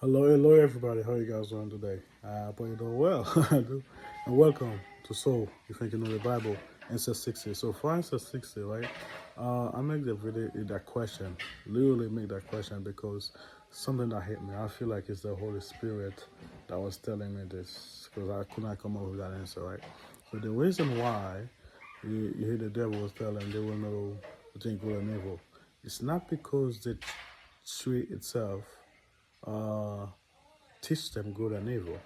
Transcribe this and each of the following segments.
Hello everybody. How you guys doing today? I hope you're doing well. And welcome to Soul. You think you know the Bible? Answer 60. So for answer 60, right? I make the video that question. Literally make that question because something that hit me. I feel like it's the Holy Spirit that was telling me this because I could not come up with that answer, right? So the reason why you hear the devil was telling they will know between good and evil. It's not because the tree itself uh, teach them good and evil.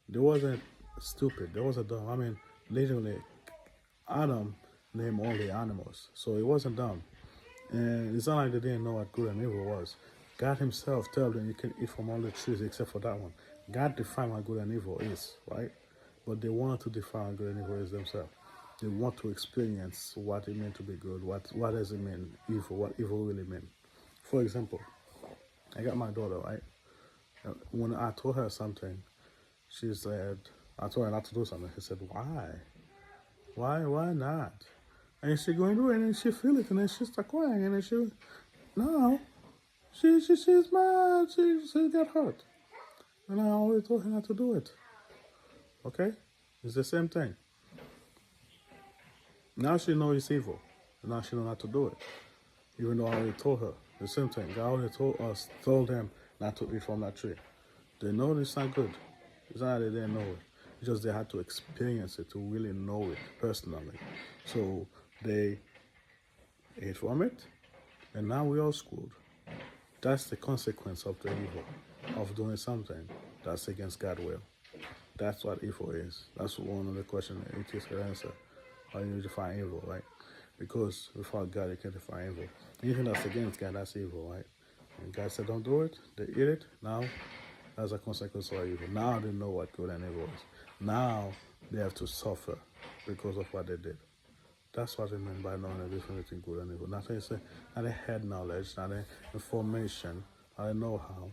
They wasn't stupid. They wasn't dumb. I mean, literally, Adam named all the animals, so it wasn't dumb. And it's not like they didn't know what good and evil was. God Himself told them you can eat from all the trees except for that one. God defined what good and evil is, right? But they wanted to define what good and evil is themselves. They want to experience what it meant to be good. What does it mean evil? What evil really mean? For example, I got my daughter, right? When I told her something, she said, I told her not to do something. She said, why? Why not? And she going to do it, and then she feel it, and then she start crying, and then no, she's mad. She got hurt. And I always told her not to do it. Okay? It's the same thing. Now she knows it's evil. Now she know not to do it. Even though I already told her. The same thing. God already told them not to eat from that tree. They know it's not good. It's not that they didn't know it. It's just they had to experience it to really know it personally. So they ate from it, and now we all screwed. That's the consequence of the evil, of doing something that's against God's will. That's what evil is. That's one of the questions that atheists can answer. How you define evil, right? Because without God, you can't define evil. Anything that's against God, that's evil, right? And God said, don't do it. They eat it. Now, as a consequence of evil. Now they know what good and evil is. Now they have to suffer because of what they did. That's what I mean by knowing the difference between good and evil. Not a head knowledge, not a information, not a know-how.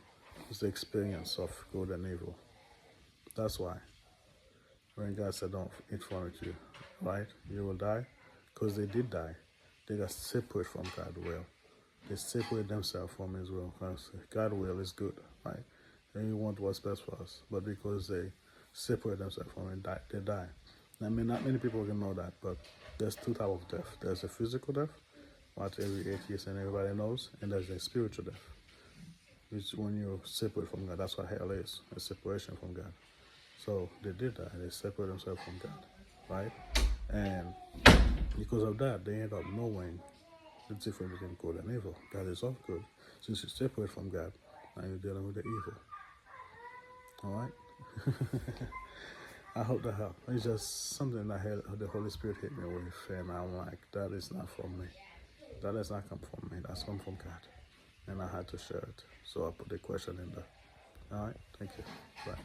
It's the experience of good and evil. That's why when God said, don't eat from it, right? You will die. Because they did die. They got separate from God's will. They separate themselves from His will. Because God's will is good, right? And He wants what's best for us. But because they separate themselves from it, they die. I mean, not many people can know that, but there's two types of death. There's a physical death, what every atheist and everybody knows, and there's a spiritual death, which when you separate from God, that's what hell is, a separation from God. So they did that. They separated themselves from God, right? And because of that, they end up knowing the difference between good and evil. God is of good. Since you separate from God, now you're dealing with the evil. All right? I hope that helped. It's just something that the Holy Spirit hit me with, and I'm like, that is not from me. That does not come from me. That's come from God. And I had to share it. So I put the question in there. All right? Thank you. Bye.